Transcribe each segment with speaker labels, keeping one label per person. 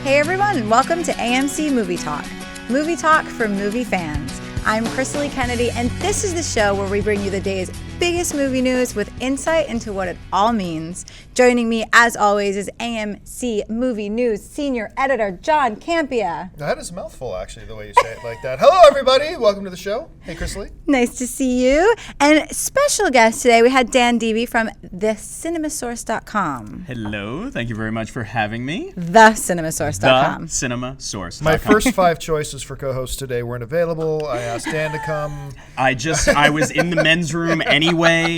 Speaker 1: Hey everyone, welcome to AMC Movie Talk. Movie Talk for movie fans. I'm Chrisley Kennedy, and this is the show where we bring you the day's biggest movie news with insight into what it all means. Joining me, as always, is AMC Movie News Senior Editor John Campea.
Speaker 2: That is a mouthful, actually, the way you say it like that. Hello, everybody. Welcome to the show. Hey, Chrisley.
Speaker 1: Nice to see you. And special guest today, we had Dan Deavy from thecinnamasource.com.
Speaker 3: Hello. Thank you very much for having me.
Speaker 1: Thecinnamasource.com.
Speaker 3: Thecinnamasource.com.
Speaker 2: My first 5 choices for co-hosts today weren't available. I asked Dan to come.
Speaker 3: I was in the men's room anyway.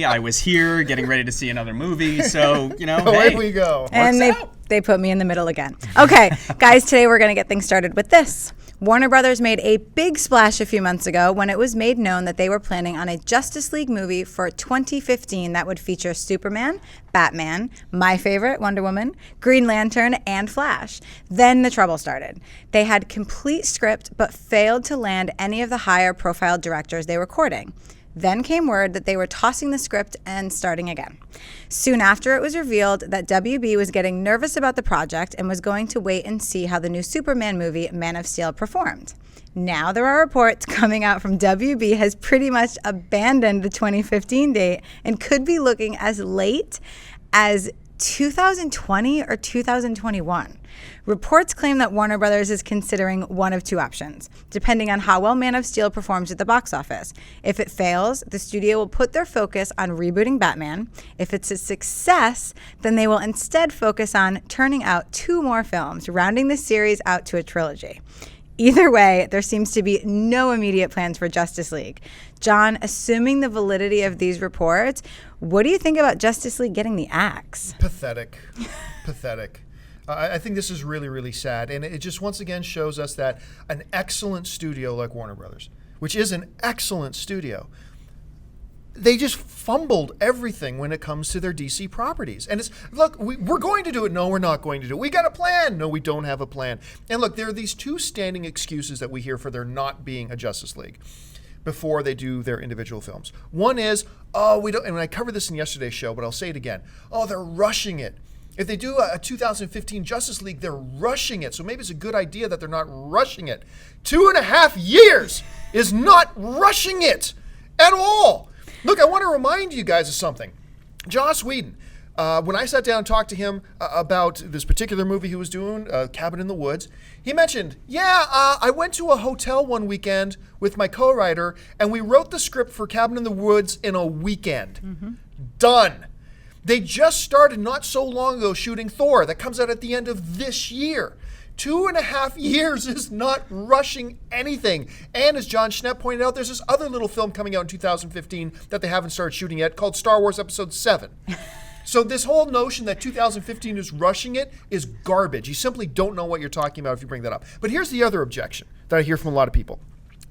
Speaker 3: I was here getting ready to see another movie. So,
Speaker 2: Away we go.
Speaker 1: And they put me in the middle again. Okay, guys, today we're going to get things started with this. Warner Brothers made a big splash a few months ago when it was made known that they were planning on a Justice League movie for 2015 that would feature Superman, Batman, my favorite, Wonder Woman, Green Lantern, and Flash. Then the trouble started. They had complete script but failed to land any of the higher profile directors they were courting. Then came word that they were tossing the script and starting again. Soon after, it was revealed that WB was getting nervous about the project and was going to wait and see how the new Superman movie, Man of Steel, performed. Now there are reports coming out from WB has pretty much abandoned the 2015 date and could be looking as late as 2020 or 2021. Reports claim that Warner Brothers is considering one of two options, depending on how well Man of Steel performs at the box office. If it fails, the studio will put their focus on rebooting Batman. If it's a success, then they will instead focus on turning out 2 more films, rounding the series out to a trilogy. Either way, there seems to be no immediate plans for Justice League. John, assuming the validity of these reports, what do you think about Justice League getting the axe?
Speaker 2: Pathetic. Pathetic. I think this is really, really sad. And it just once again shows us that an excellent studio like Warner Brothers, which is an excellent studio, they just fumbled everything when it comes to their DC properties. And it's, look, we're going to do it. No, we're not going to do it. We got a plan. No, we don't have a plan. And look, there are these 2 standing excuses that we hear for there not being a Justice League before they do their individual films. One is, we don't, and I covered this in yesterday's show, but I'll say it again. They're rushing it. If they do a 2015 Justice League, they're rushing it. So maybe it's a good idea that they're not rushing it. 2.5 years is not rushing it at all. Look, I want to remind you guys of something. Joss Whedon, when I sat down and talked to him about this particular movie he was doing, Cabin in the Woods, he mentioned, I went to a hotel one weekend with my co-writer, and we wrote the script for Cabin in the Woods in a weekend. Mm-hmm. Done. They just started not so long ago shooting Thor. That comes out at the end of this year. 2.5 years is not rushing anything. And as John Schnepp pointed out, there's this other little film coming out in 2015 that they haven't started shooting yet called Star Wars Episode 7. So this whole notion that 2015 is rushing it is garbage. You simply don't know what you're talking about if you bring that up. But here's the other objection that I hear from a lot of people.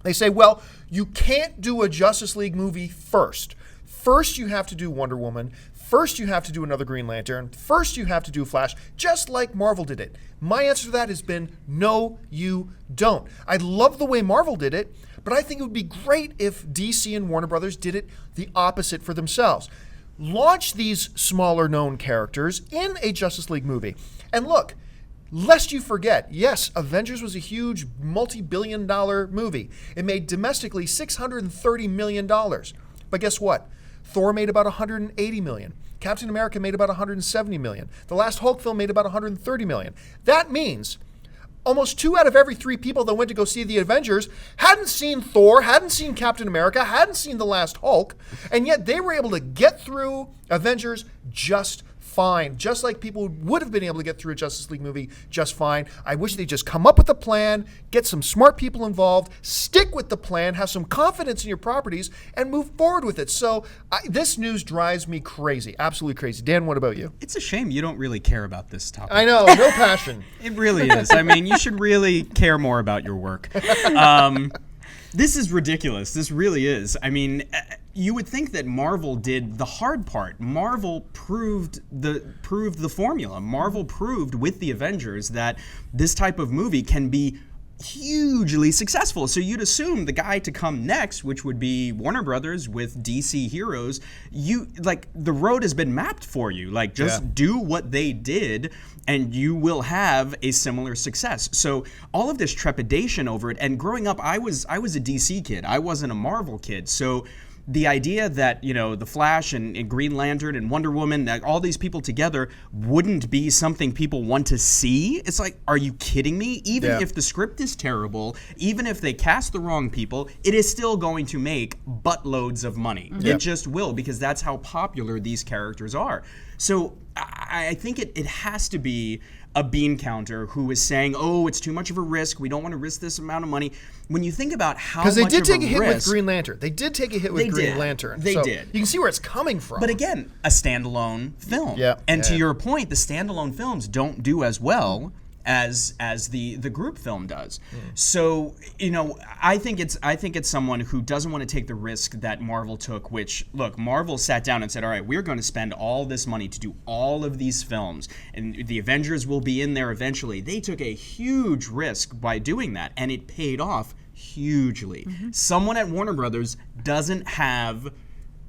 Speaker 2: They say, well, you can't do a Justice League movie first. First, you have to do Wonder Woman. First, you have to do another Green Lantern. First, you have to do Flash, just like Marvel did it. My answer to that has been, no, you don't. I love the way Marvel did it, but I think it would be great if DC and Warner Brothers did it the opposite for themselves. Launch these smaller known characters in a Justice League movie. And look, lest you forget, yes, Avengers was a huge multi-billion-dollar movie. It made domestically $630 million. But guess what? Thor made about $180 million. Captain America made about $170 million. The last Hulk film made about $130 million. That means almost 2 out of every 3 people that went to go see the Avengers hadn't seen Thor, hadn't seen Captain America, hadn't seen the last Hulk, and yet they were able to get through Avengers just fine, just like people would have been able to get through a Justice League movie just fine. I wish they'd just come up with a plan, get some smart people involved, stick with the plan, have some confidence in your properties, and move forward with it. So this news drives me crazy, absolutely crazy. Dan, what about you?
Speaker 3: It's a shame you don't really care about this topic.
Speaker 2: I know, no passion.
Speaker 3: It really is. I mean, you should really care more about your work. This is ridiculous. This really is. I mean, you would think that Marvel did the hard part. Marvel proved the formula. Marvel proved with the Avengers that this type of movie can be hugely successful. So you'd assume the guy to come next, which would be Warner Brothers with DC heroes, the road has been mapped for you. Like, just do what they did and you will have a similar success. So all of this trepidation over it, and growing up, I was a DC kid. I wasn't a Marvel kid. So the idea that, the Flash and Green Lantern and Wonder Woman, all these people together wouldn't be something people want to see. It's like, are you kidding me? Even if the script is terrible, even if they cast the wrong people, it is still going to make buttloads of money. It just will, because that's how popular these characters are. So I think it has to be a bean counter who is saying, oh, it's too much of a risk. We don't want to risk this amount of money. When you think about how much of a risk...
Speaker 2: Because they did take a hit with Green Lantern. They did take a hit with Green Lantern.
Speaker 3: They did.
Speaker 2: You can see where it's coming from.
Speaker 3: But again, a standalone film. And to your point, the standalone films don't do as well as the group film does. So, I think it's someone who doesn't want to take the risk that Marvel took, which, look, Marvel sat down and said, all right, we're going to spend all this money to do all of these films, and the Avengers will be in there eventually. They took a huge risk by doing that, and it paid off hugely. Someone at Warner Brothers doesn't have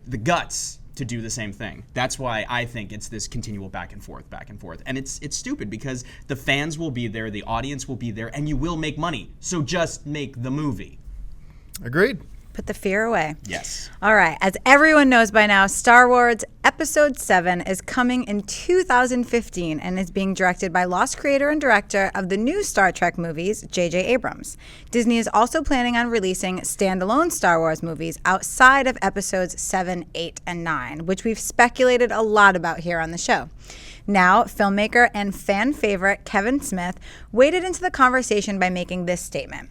Speaker 3: the guts to do the same thing. That's why I think it's this continual back and forth. And it's stupid, because the fans will be there, the audience will be there, and you will make money. So just make the movie.
Speaker 2: Agreed.
Speaker 1: Put the fear away.
Speaker 3: Yes.
Speaker 1: All right. As everyone knows by now, Star Wars Episode 7 is coming in 2015 and is being directed by lost creator and director of the new Star Trek movies, J.J. Abrams. Disney is also planning on releasing standalone Star Wars movies outside of Episodes 7, 8, and 9, which we've speculated a lot about here on the show. Now, filmmaker and fan favorite Kevin Smith waded into the conversation by making this statement.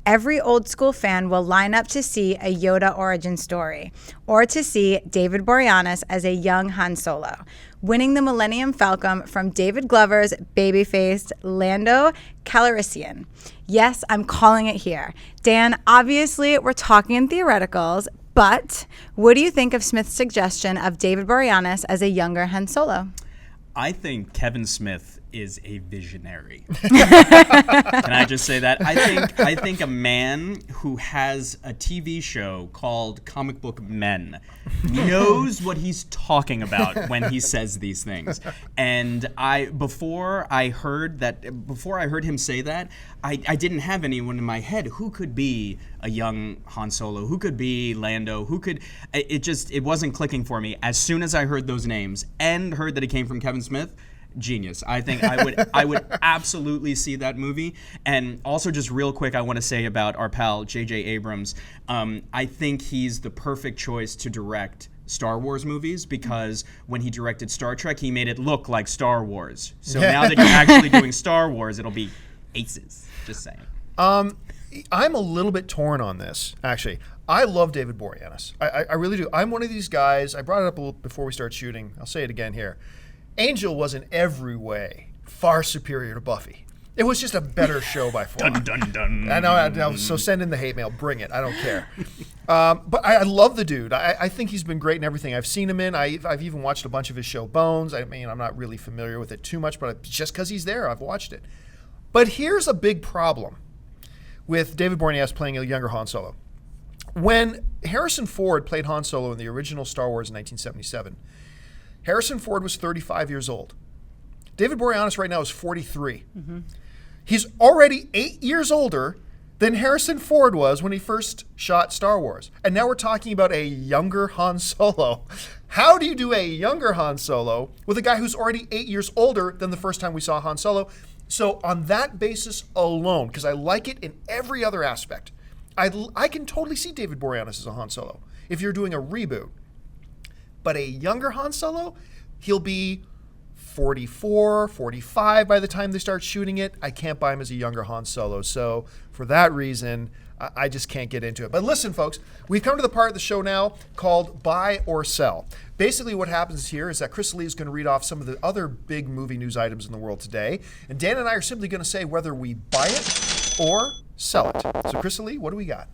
Speaker 1: Every old school fan will line up to see a Yoda origin story, or to see David Boreanaz as a young Han Solo, winning the Millennium Falcon from David Glover's baby-faced Lando Calrissian. Yes, I'm calling it here. Dan, obviously we're talking in theoreticals, but what do you think of Smith's suggestion of David Boreanaz as a younger Han Solo?
Speaker 3: I think Kevin Smith is a visionary. Can I just say that? I think a man who has a TV show called Comic Book Men knows what he's talking about when he says these things. And before I heard him say that, I didn't have anyone in my head who could be a young Han Solo, who could be Lando, it wasn't clicking for me. As soon as I heard those names and heard that it came from Kevin Smith, genius. I think I would absolutely see that movie. And also, just real quick, I want to say about our pal J.J. Abrams. I think he's the perfect choice to direct Star Wars movies, because when he directed Star Trek, he made it look like Star Wars. So now that you're actually doing Star Wars, it'll be aces. Just saying.
Speaker 2: I'm a little bit torn on this, actually. I love David Boreanaz. I really do. I'm one of these guys. I brought it up a little before we start shooting. I'll say it again here. Angel was in every way far superior to Buffy. It was just a better show by far.
Speaker 3: Dun, dun, dun.
Speaker 2: I know. So send in the hate mail. Bring it. I don't care. But I love the dude. I think he's been great in everything I've seen him in. I've even watched a bunch of his show, Bones. I mean, I'm not really familiar with it too much, but just because he's there, I've watched it. But here's a big problem with David Boreanaz playing a younger Han Solo. When Harrison Ford played Han Solo in the original Star Wars in 1977, Harrison Ford was 35 years old. David Boreanaz right now is 43. Mm-hmm. He's already 8 years older than Harrison Ford was when he first shot Star Wars. And now we're talking about a younger Han Solo. How do you do a younger Han Solo with a guy who's already 8 years older than the first time we saw Han Solo? So on that basis alone, because I like it in every other aspect, I can totally see David Boreanaz as a Han Solo if you're doing a reboot. But a younger Han Solo, he'll be 44, 45 by the time they start shooting it. I can't buy him as a younger Han Solo. So for that reason, I just can't get into it. But listen, folks, we've come to the part of the show now called Buy or Sell. Basically what happens here is that Chris Lee is going to read off some of the other big movie news items in the world today. And Dan and I are simply going to say whether we buy it or sell it. So Chris Lee, what do we got?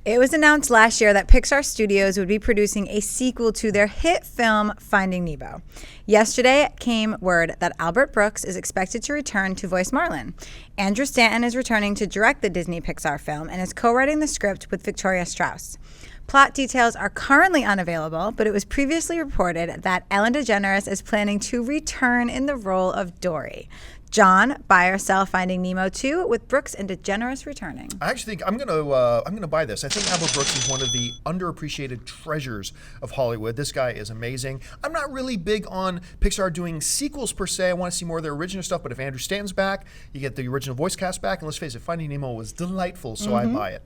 Speaker 1: It was announced last year that Pixar Studios would be producing a sequel to their hit film Finding Nemo. Yesterday came word that Albert Brooks is expected to return to voice Marlin. Andrew Stanton is returning to direct the Disney Pixar film and is co-writing the script with Victoria Strauss. Plot details are currently unavailable, but it was previously reported that Ellen DeGeneres is planning to return in the role of Dory. John, buy or sell Finding Nemo 2 with Brooks and DeGeneres returning.
Speaker 2: I actually think I'm gonna buy this. I think Albert Brooks is one of the underappreciated treasures of Hollywood. This guy is amazing. I'm not really big on Pixar doing sequels per se. I want to see more of their original stuff. But if Andrew Stanton's back, you get the original voice cast back. And let's face it, Finding Nemo was delightful, so I buy it.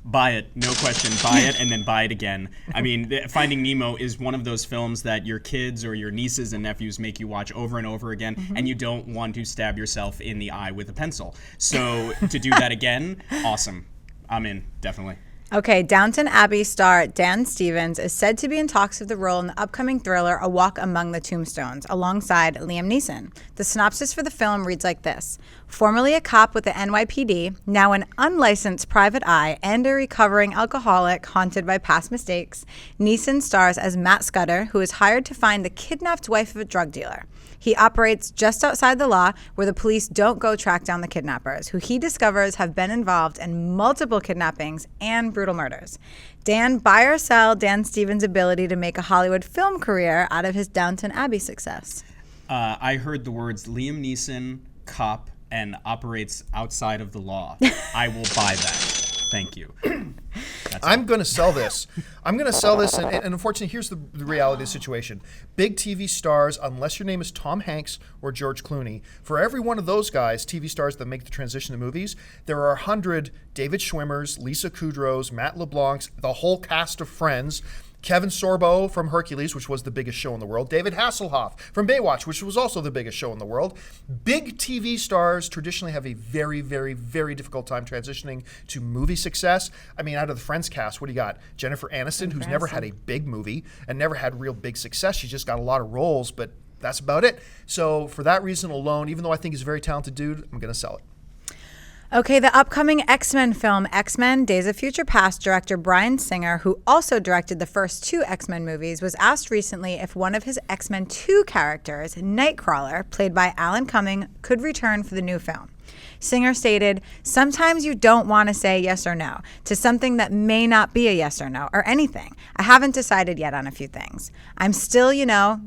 Speaker 3: Buy it, no question. Buy it and then buy it again. I mean, Finding Nemo is one of those films that your kids or your nieces and nephews make you watch over and over again, and you don't want to stab yourself in the eye with a pencil. So to do that again, awesome. I'm in, definitely.
Speaker 1: Okay, Downton Abbey star Dan Stevens is said to be in talks of the role in the upcoming thriller A Walk Among the Tombstones, alongside Liam Neeson. The synopsis for the film reads like this. Formerly a cop with the NYPD, now an unlicensed private eye and a recovering alcoholic haunted by past mistakes, Neeson stars as Matt Scudder, who is hired to find the kidnapped wife of a drug dealer. He operates just outside the law, where the police don't go track down the kidnappers, who he discovers have been involved in multiple kidnappings and brutal murders. Dan, buy or sell Dan Stevens' ability to make a Hollywood film career out of his Downton Abbey success?
Speaker 3: I heard the words Liam Neeson, cop, and operates outside of the law. I will buy that. Thank you.
Speaker 2: I'm going to sell this. I'm going to sell this, and unfortunately, here's the reality of the situation. Big TV stars, unless your name is Tom Hanks or George Clooney, for every one of those guys, TV stars that make the transition to movies, there are 100 David Schwimmers, Lisa Kudrows, Matt LeBlancs, the whole cast of Friends, Kevin Sorbo from Hercules, which was the biggest show in the world. David Hasselhoff from Baywatch, which was also the biggest show in the world. Big TV stars traditionally have a very, very, very difficult time transitioning to movie success. I mean, out of the Friends cast, what do you got? Jennifer Aniston, who's never had a big movie and never had real big success. She's just got a lot of roles, but that's about it. So for that reason alone, even though I think he's a very talented dude, I'm going to sell it.
Speaker 1: Okay, the upcoming X-Men film, X-Men Days of Future Past director Bryan Singer, who also directed the first 2 X-Men movies, was asked recently if one of his X-Men 2 characters, Nightcrawler, played by Alan Cumming, could return for the new film. Singer stated, "Sometimes you don't want to say yes or no to something that may not be a yes or no, or anything. I haven't decided yet on a few things. I'm still,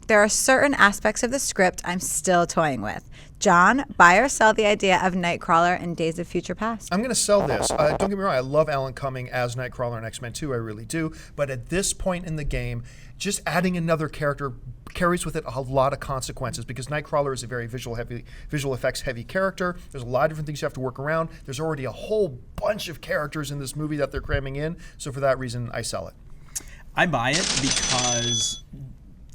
Speaker 1: there are certain aspects of the script I'm still toying with." John, buy or sell the idea of Nightcrawler in Days of Future Past? I'm
Speaker 2: going to sell this. Don't get me wrong, I love Alan Cumming as Nightcrawler in X-Men 2, I really do. But at this point in the game, just adding another character carries with it a lot of consequences, because Nightcrawler is a very visual effects heavy character. There's a lot of different things you have to work around. There's already a whole bunch of characters in this movie that they're cramming in. So for that reason, I sell it.
Speaker 3: I buy it because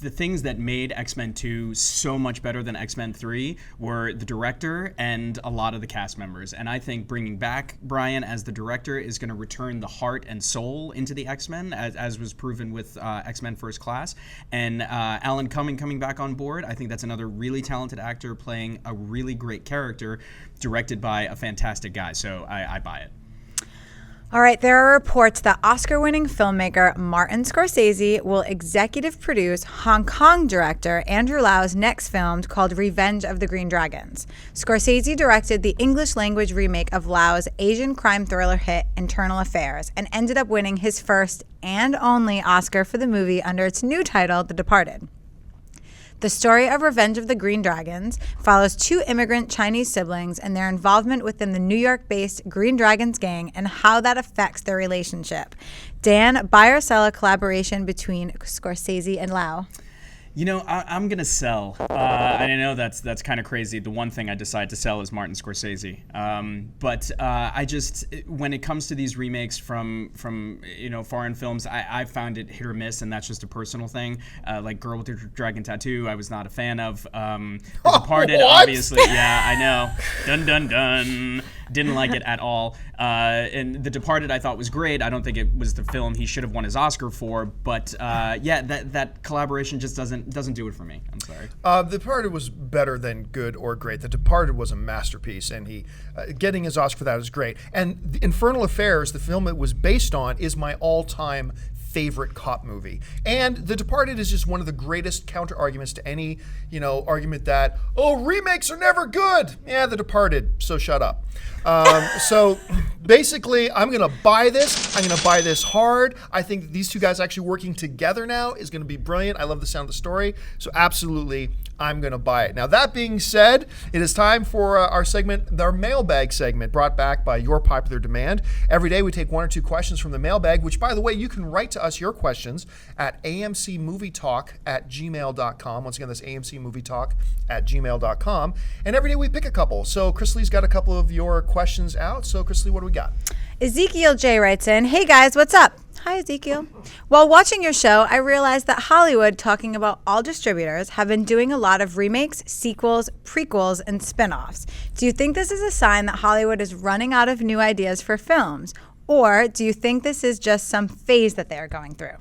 Speaker 3: the things that made X-Men 2 so much better than X-Men 3 were the director and a lot of the cast members. And I think bringing back Bryan as the director is going to return the heart and soul into the X-Men, as was proven with X-Men First Class. And Alan Cumming coming back on board, I think that's another really talented actor playing a really great character, directed by a fantastic guy. So I buy it.
Speaker 1: All right, there are reports that Oscar-winning filmmaker Martin Scorsese will executive produce Hong Kong director Andrew Lau's next film called Revenge of the Green Dragons. Scorsese directed the English-language remake of Lau's Asian crime thriller hit Infernal Affairs and ended up winning his first and only Oscar for the movie under its new title, The Departed. The story of Revenge of the Green Dragons follows 2 immigrant Chinese siblings and their involvement within the New York-based Green Dragons gang and how that affects their relationship. Dan, buy or sell a collaboration between Scorsese and Lau?
Speaker 3: I'm going to sell. I know that's kind of crazy. The one thing I decide to sell is Martin Scorsese. But I just, when it comes to these remakes from foreign films, I found it hit or miss, and that's just a personal thing. Like Girl with the Dragon Tattoo, I was not a fan of. The Departed, obviously. Yeah, I know. Dun, dun, dun. Didn't like it at all. And The Departed I thought was great. I don't think it was the film he should have won his Oscar for, but that collaboration just doesn't do it for me. I'm sorry.
Speaker 2: The Departed was better than good or great. The Departed was a masterpiece, and he getting his Oscar for that is great. And the Infernal Affairs, the film it was based on, is my all-time favorite cop movie. And The Departed is just one of the greatest counter arguments to any, argument that, remakes are never good. Yeah, The Departed, so shut up. So basically, I'm going to buy this. I'm going to buy this hard. I think these two guys actually working together now is going to be brilliant. I love the sound of the story. So absolutely, I'm going to buy it. Now, that being said, it is time for our segment, our mailbag segment, brought back by your popular demand. Every day, we take one or two questions from the mailbag, which, by the way, you can write to us your questions at amcmovietalk@gmail.com. Once again, that's amcmovietalk@gmail.com. And every day, we pick a couple. So, Chris Lee's got a couple of your questions out. So, Chris Lee, what do we got?
Speaker 1: Ezekiel Jay writes in, "Hey guys, what's up?" Hi, Ezekiel. While watching your show, I realized that Hollywood, talking about all distributors, have been doing a lot of remakes, sequels, prequels, and spin-offs. Do you think this is a sign that Hollywood is running out of new ideas for films? Or do you think this is just some phase that they are going through?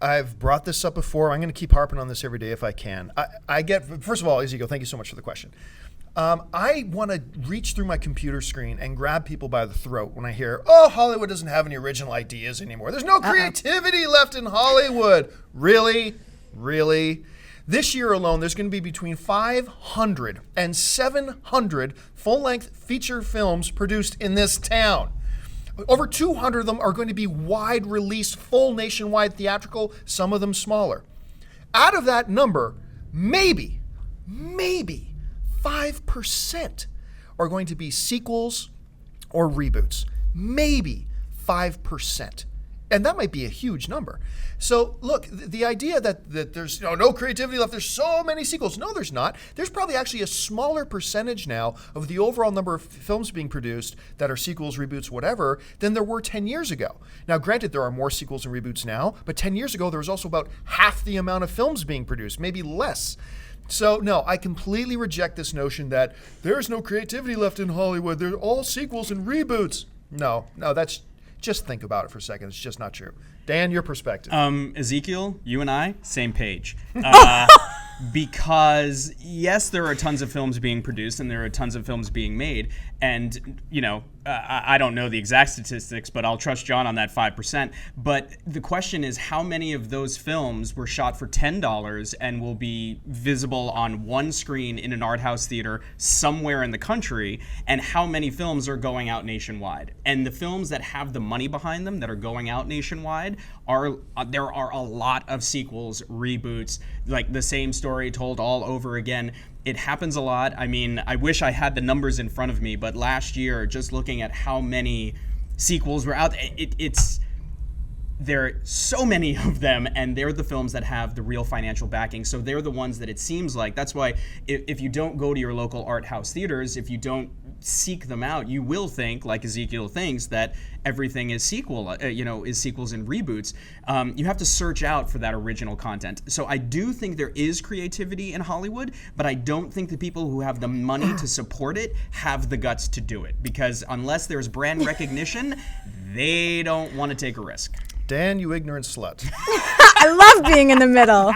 Speaker 2: I've brought this up before. I'm going to keep harping on this every day if I can. First of all, Ezekiel, thank you so much for the question. I want to reach through my computer screen and grab people by the throat when I hear, Hollywood doesn't have any original ideas anymore. There's no creativity left in Hollywood. Really? Really? This year alone, there's going to be between 500 and 700 full-length feature films produced in this town. Over 200 of them are going to be wide-release, full nationwide theatrical, some of them smaller. Out of that number, maybe 5% are going to be sequels or reboots. Maybe 5%. And that might be a huge number. So look, the idea that there's no creativity left, there's so many sequels. No, there's not. There's probably actually a smaller percentage now of the overall number of films being produced that are sequels, reboots, whatever, than there were 10 years ago. Now, granted, there are more sequels and reboots now, but 10 years ago, there was also about half the amount of films being produced, maybe less. So, no, I completely reject this notion that there's no creativity left in Hollywood. They're all sequels and reboots. No, that's just think about it for a second. It's just not true. Dan, your perspective.
Speaker 3: Ezekiel, you and I, same page. Because, yes, there are tons of films being produced and there are tons of films being made. And, I don't know the exact statistics, but I'll trust John on that 5%. But the question is, how many of those films were shot for $10 and will be visible on one screen in an art house theater somewhere in the country, and how many films are going out nationwide? And the films that have the money behind them that are going out nationwide, there are a lot of sequels, reboots, like the same story told all over again. It happens a lot. I mean, I wish I had the numbers in front of me, but last year, just looking at how many sequels were out, there are so many of them, and they're the films that have the real financial backing. So they're the ones that it seems like. That's why if you don't go to your local art house theaters, if you don't seek them out, you will think, like Ezekiel thinks, that everything is sequels and reboots. You have to search out for that original content. So I do think there is creativity in Hollywood, but I don't think the people who have the money to support it have the guts to do it, because unless there's brand recognition, they don't want to take a risk.
Speaker 2: Dan, you ignorant slut.
Speaker 1: I love being in the middle.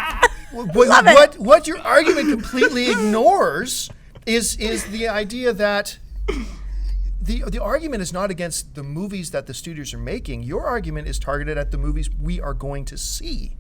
Speaker 2: What your argument completely ignores is the idea that the argument is not against the movies that the studios are making. Your argument is targeted at the movies we are going to see.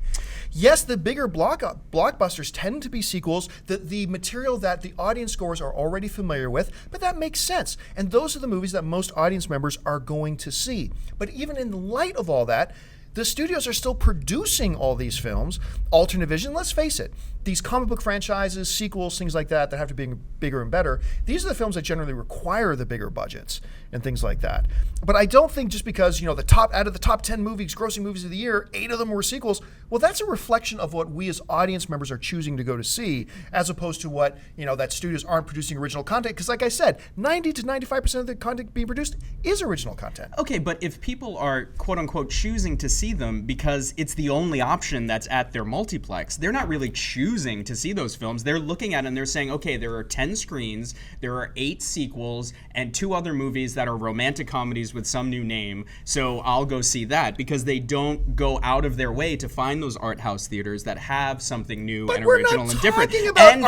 Speaker 2: Yes, the bigger blockbusters tend to be sequels, the material that the audience goers are already familiar with, but that makes sense. And those are the movies that most audience members are going to see. But even in light of all that, the studios are still producing all these films. Alternate vision, let's face it, these comic book franchises, sequels, things like that have to be bigger and better. These are the films that generally require the bigger budgets and things like that. But I don't think just because, out of the top 10 movies, grossing movies of the year, 8 of them were sequels, well, that's a reflection of what we as audience members are choosing to go to see, as opposed to what, that studios aren't producing original content. Because like I said, 90 to 95% of the content being produced is original content.
Speaker 3: Okay, but if people are, quote unquote, choosing to see see them because it's the only option that's at their multiplex. They're not really choosing to see those films. They're looking at it and they're saying, okay, there are 10 screens, there are 8 sequels, and 2 other movies that are romantic comedies with some new name, so I'll go see that, because they don't go out of their way to find those art house theaters that have something new and original and different. And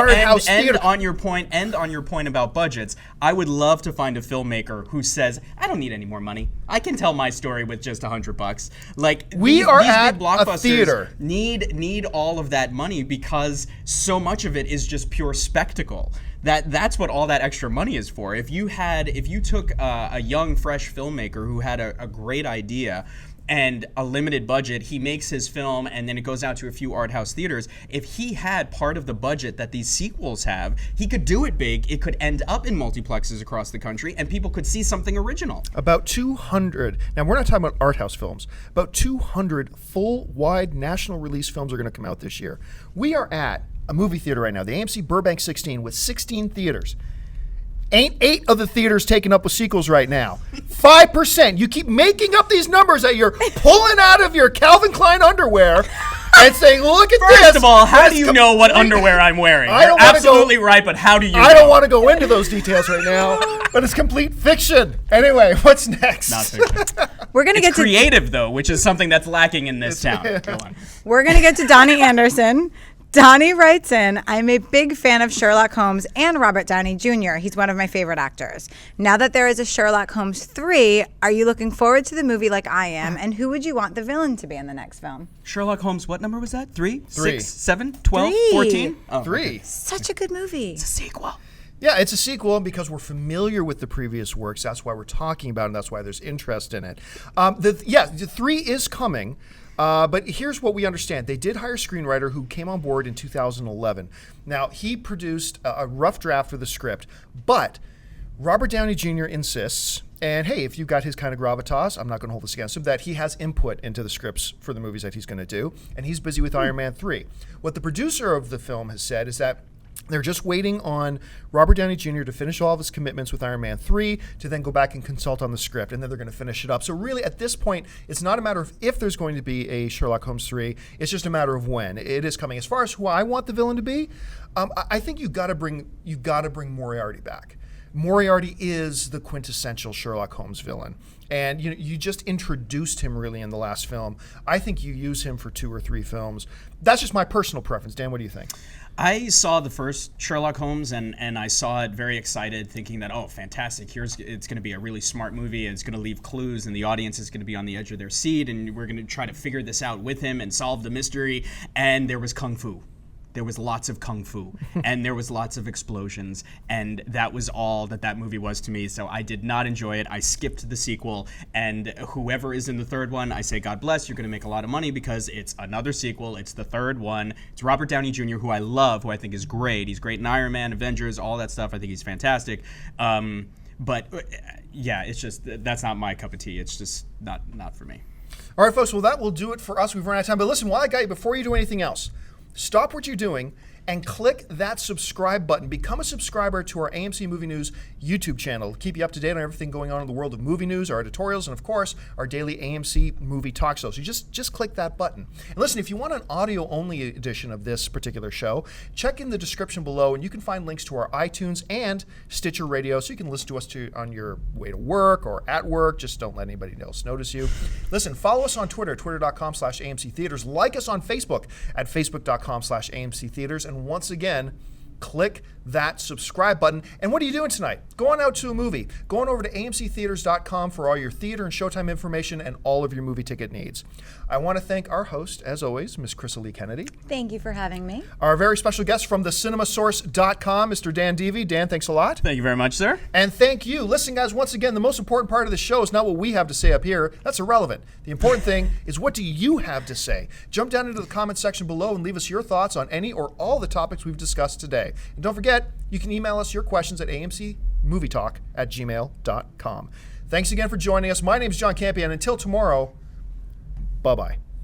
Speaker 3: on your point about budgets, I would love to find a filmmaker who says, I don't need any more money. I can tell my story with just $100. Like, these big blockbusters need all of that money, because so much of it is just pure spectacle. That's what all that extra money is for. If you took a young, fresh filmmaker who had a great idea and a limited budget, he makes his film and then it goes out to a few art house theaters. If he had part of the budget that these sequels have, he could do it big. It could end up in multiplexes across the country and people could see something original.
Speaker 2: About 200, now we're not talking about art house films, about 200 full, wide, national release films are going to come out this year. We are at a movie theater right now, the AMC Burbank 16, with 16 theaters. Ain't 8 of the theaters taken up with sequels right now. 5%. You keep making up these numbers that you're pulling out of your Calvin Klein underwear and saying, look at this.
Speaker 3: First of all, how do you know what underwear I'm wearing? You're absolutely right, but how do you know?
Speaker 2: I don't want to go into those details right now, but it's complete fiction. Anyway, what's next?
Speaker 3: Not fiction.
Speaker 1: We're going to get
Speaker 3: creative, though, which is something that's lacking in this town.
Speaker 2: Yeah.
Speaker 3: Go on.
Speaker 1: We're going to get to Donnie Anderson. Donnie writes in, I'm a big fan of Sherlock Holmes and Robert Downey Jr. He's one of my favorite actors. Now that there is a Sherlock Holmes 3, are you looking forward to the movie like I am? And who would you want the villain to be in the next film?
Speaker 3: Sherlock Holmes, what number was that? 3?
Speaker 2: 3.
Speaker 3: 6? 7? 12? 14? Oh,
Speaker 2: 3.
Speaker 3: Okay.
Speaker 1: Such a good movie.
Speaker 3: It's a sequel.
Speaker 2: Yeah, it's a sequel, and because we're familiar with the previous works, that's why we're talking about it, and that's why there's interest in it. The 3 is coming. But here's what we understand. They did hire a screenwriter who came on board in 2011. Now, he produced a rough draft for the script, but Robert Downey Jr. insists, and hey, if you've got his kind of gravitas, I'm not going to hold this against him, that he has input into the scripts for the movies that he's going to do, and he's busy with Iron Man 3. What the producer of the film has said is that they're just waiting on Robert Downey Jr. to finish all of his commitments with Iron Man 3 to then go back and consult on the script, and then they're going to finish it up. So really, at this point, it's not a matter of if there's going to be a Sherlock Holmes 3. It's just a matter of when. It is coming. As far as who I want the villain to be, I think you got to bring Moriarty back. Moriarty is the quintessential Sherlock Holmes villain. And you just introduced him really in the last film. I think you use him for 2 or 3 films. That's just my personal preference. Dan, what do you think?
Speaker 3: I saw the first Sherlock Holmes and I saw it very excited, thinking that, oh, fantastic, it's going to be a really smart movie, and it's going to leave clues, and the audience is going to be on the edge of their seat, and we're going to try to figure this out with him and solve the mystery. And there was kung fu. There was lots of kung fu, and there was lots of explosions, and that was all that movie was to me. So I did not enjoy it. I skipped the sequel, and whoever is in the third one, I say, God bless, you're going to make a lot of money, because it's another sequel. It's the third one. It's Robert Downey Jr., who I love, who I think is great. He's great in Iron Man, Avengers, all that stuff. I think he's fantastic. But yeah, it's just, that's not my cup of tea. It's just not for me.
Speaker 2: All right, folks, well, that will do it for us. We've run out of time. But listen, while I got you, before you do anything else, stop what you're doing and click that subscribe button. Become a subscriber to our AMC Movie News YouTube channel. It'll keep you up to date on everything going on in the world of movie news, our editorials, and of course, our daily AMC Movie Talk show. So just click that button. And listen, if you want an audio-only edition of this particular show, check in the description below, and you can find links to our iTunes and Stitcher Radio, so you can listen to us on your way to work or at work. Just don't let anybody else notice you. Listen, follow us on Twitter, twitter.com/AMC Theaters. Like us on Facebook at facebook.com/AMC Theaters. And once again, click that subscribe button. And what are you doing tonight? Go on out to a movie. Go on over to amctheaters.com for all your theater and showtime information and all of your movie ticket needs. I want to thank our host, as always, Miss Crystal Lee Kennedy.
Speaker 1: Thank you for having me.
Speaker 2: Our very special guest from thecinemassource.com, Mr. Dan Devey. Dan, thanks a lot.
Speaker 3: Thank you very much, sir.
Speaker 2: And thank you. Listen, guys, once again, the most important part of the show is not what we have to say up here. That's irrelevant. The important thing is, what do you have to say? Jump down into the comment section below and leave us your thoughts on any or all the topics we've discussed today. And don't forget, you can email us your questions at amcmovietalk@gmail.com. Thanks again for joining us. My name is John Campion. Until tomorrow, bye-bye.